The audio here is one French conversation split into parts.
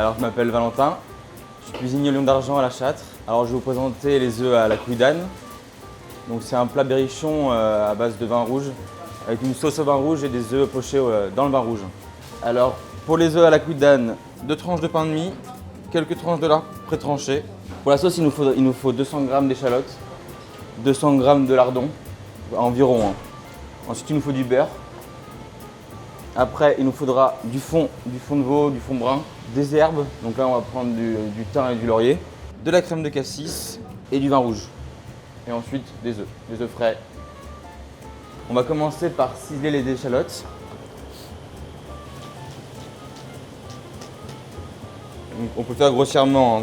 Alors je m'appelle Valentin, je suis cuisinier au Lion d'Argent à la Châtre. Alors je vais vous présenter les œufs à la couille d'âne. Donc c'est un plat berrichon à base de vin rouge, avec une sauce au vin rouge et des œufs pochés dans le vin rouge. Alors pour les œufs à la couille d'âne, 2 tranches de pain de mie, quelques tranches de lard pré-tranché. Pour la sauce, il nous faut 200 g d'échalotes, 200 g de lardons, environ. Ensuite il nous faut du beurre. Après, il nous faudra du fond de veau, du fond brun, des herbes. Donc là, on va prendre du thym et du laurier, de la crème de cassis et du vin rouge. Et ensuite, des œufs frais. On va commencer par ciseler les échalotes. Donc, on peut faire grossièrement,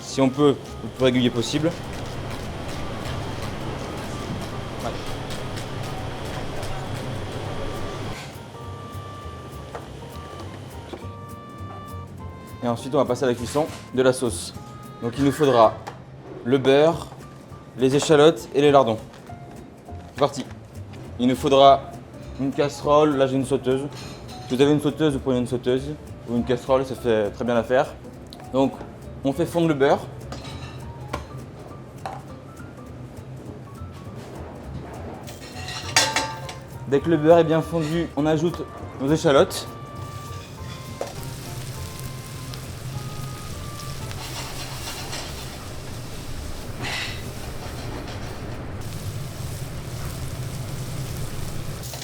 si on peut, le plus régulier possible. Et ensuite, on va passer à la cuisson de la sauce. Donc il nous faudra le beurre, les échalotes et les lardons. C'est parti. Il nous faudra une casserole, là j'ai une sauteuse. Si vous avez une sauteuse, vous prenez une sauteuse ou une casserole, ça fait très bien l'affaire. Donc on fait fondre le beurre. Dès que le beurre est bien fondu, on ajoute nos échalotes.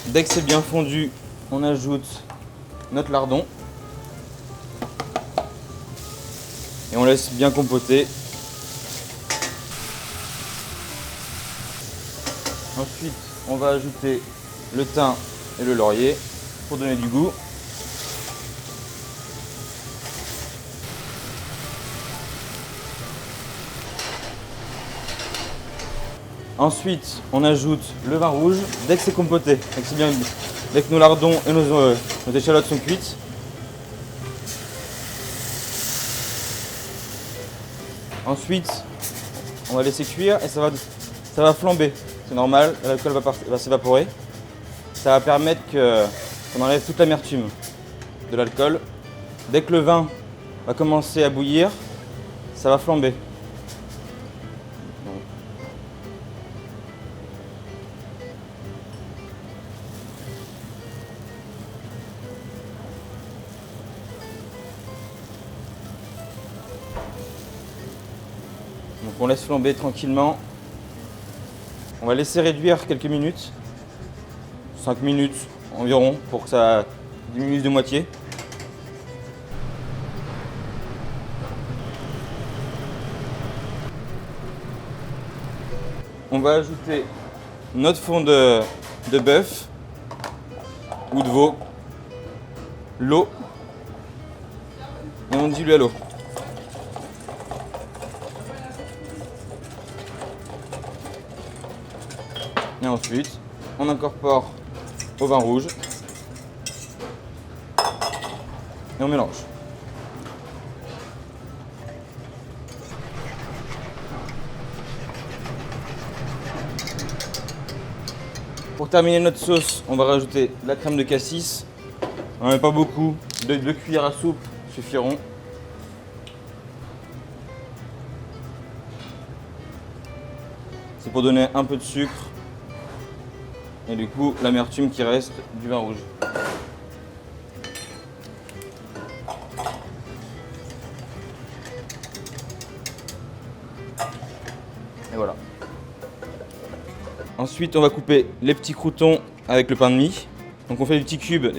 Dès que c'est bien fondu, on ajoute notre lardon et on laisse bien compoter. Ensuite, on va ajouter le thym et le laurier pour donner du goût. Ensuite, on ajoute le vin rouge dès que c'est compoté, dès que nos lardons et nos échalotes sont cuites. Ensuite, on va laisser cuire et ça va flamber. C'est normal, l'alcool va s'évaporer. Ça va permettre qu'on enlève toute l'amertume de l'alcool. Dès que le vin va commencer à bouillir, ça va flamber. Donc on laisse flamber tranquillement. On va laisser réduire quelques minutes, 5 minutes environ, pour que ça diminue de moitié. On va ajouter notre fond de bœuf ou de veau, l'eau, et on dilue à l'eau. Et ensuite, on incorpore au vin rouge et on mélange. Pour terminer notre sauce, on va rajouter de la crème de cassis. On n'en met pas beaucoup, 2 cuillères à soupe suffiront. C'est pour donner un peu de sucre. Et du coup, l'amertume qui reste du vin rouge. Et voilà. Ensuite, on va couper les petits croûtons avec le pain de mie. Donc on fait des petits cubes.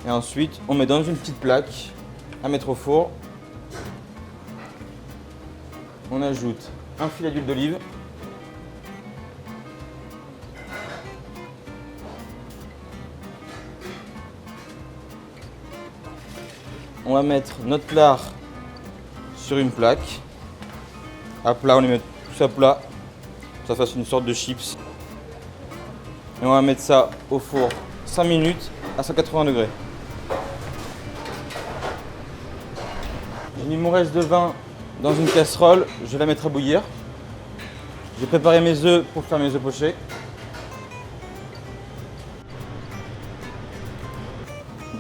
Et ensuite, on met dans une petite plaque à mettre au four. On ajoute un filet d'huile d'olive. On va mettre notre lard sur une plaque. À plat, on les met tous à plat. Que ça fasse une sorte de chips. Et on va mettre ça au four 5 minutes à 180 degrés. J'ai mis mon reste de vin dans une casserole, je vais la mettre à bouillir. J'ai préparé mes œufs pour faire mes œufs pochés.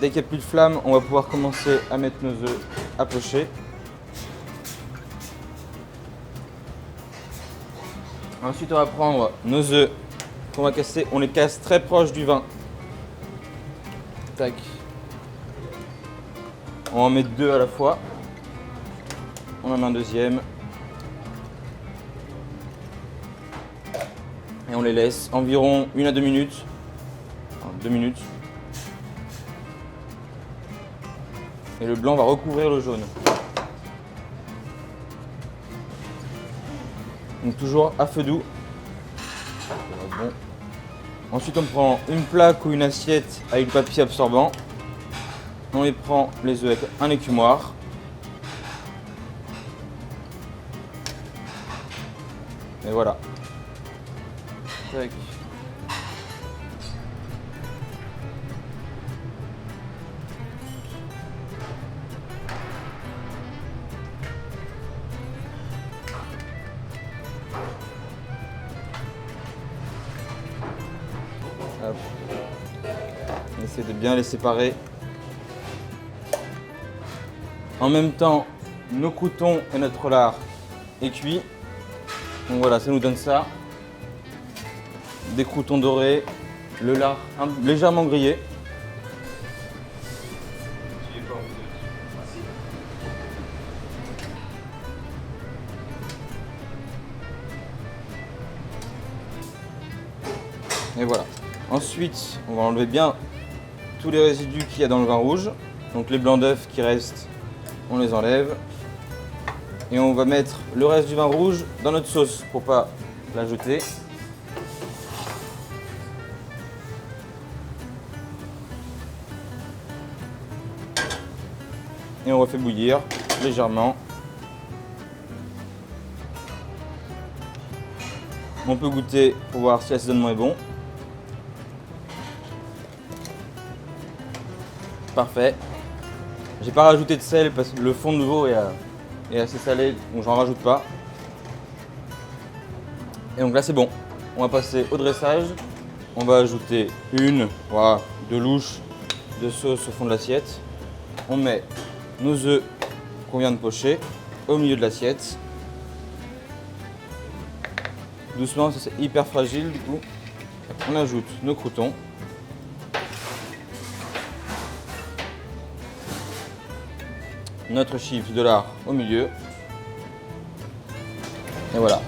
dès qu'il n'y a plus de flamme, on va pouvoir commencer à mettre nos œufs à pocher. Ensuite, on va prendre nos œufs qu'on va casser. On les casse très proche du vin. Tac. On va en mettre 2 à la fois. On en met un deuxième. Et on les laisse environ 1 à 2 minutes. Enfin, 2 minutes. Et le blanc va recouvrir le jaune. Donc toujours à feu doux. Bon. Ensuite on prend une plaque ou une assiette avec du papier absorbant. On les prend les œufs avec un écumoire. Et voilà. Tac. Hop. On essaie de bien les séparer. En même temps, nos croûtons et notre lard est cuit. Donc voilà, ça nous donne ça. Des croûtons dorés, le lard légèrement grillé. Et voilà. Ensuite, on va enlever bien tous les résidus qu'il y a dans le vin rouge. Donc les blancs d'œufs qui restent, on les enlève. Et on va mettre le reste du vin rouge dans notre sauce pour pas la jeter. Et on refait bouillir légèrement. On peut goûter pour voir si l'assaisonnement est bon. Parfait. J'ai pas rajouté de sel parce que le fond de veau est assez salé, donc j'en rajoute pas. Et donc là c'est bon. On va passer au dressage. On va ajouter voilà, 2 louches de sauce au fond de l'assiette. On met nos œufs qu'on vient de pocher au milieu de l'assiette. Doucement, ça c'est hyper fragile du coup. On ajoute nos croûtons. Notre chiffre de lard au milieu. Et voilà.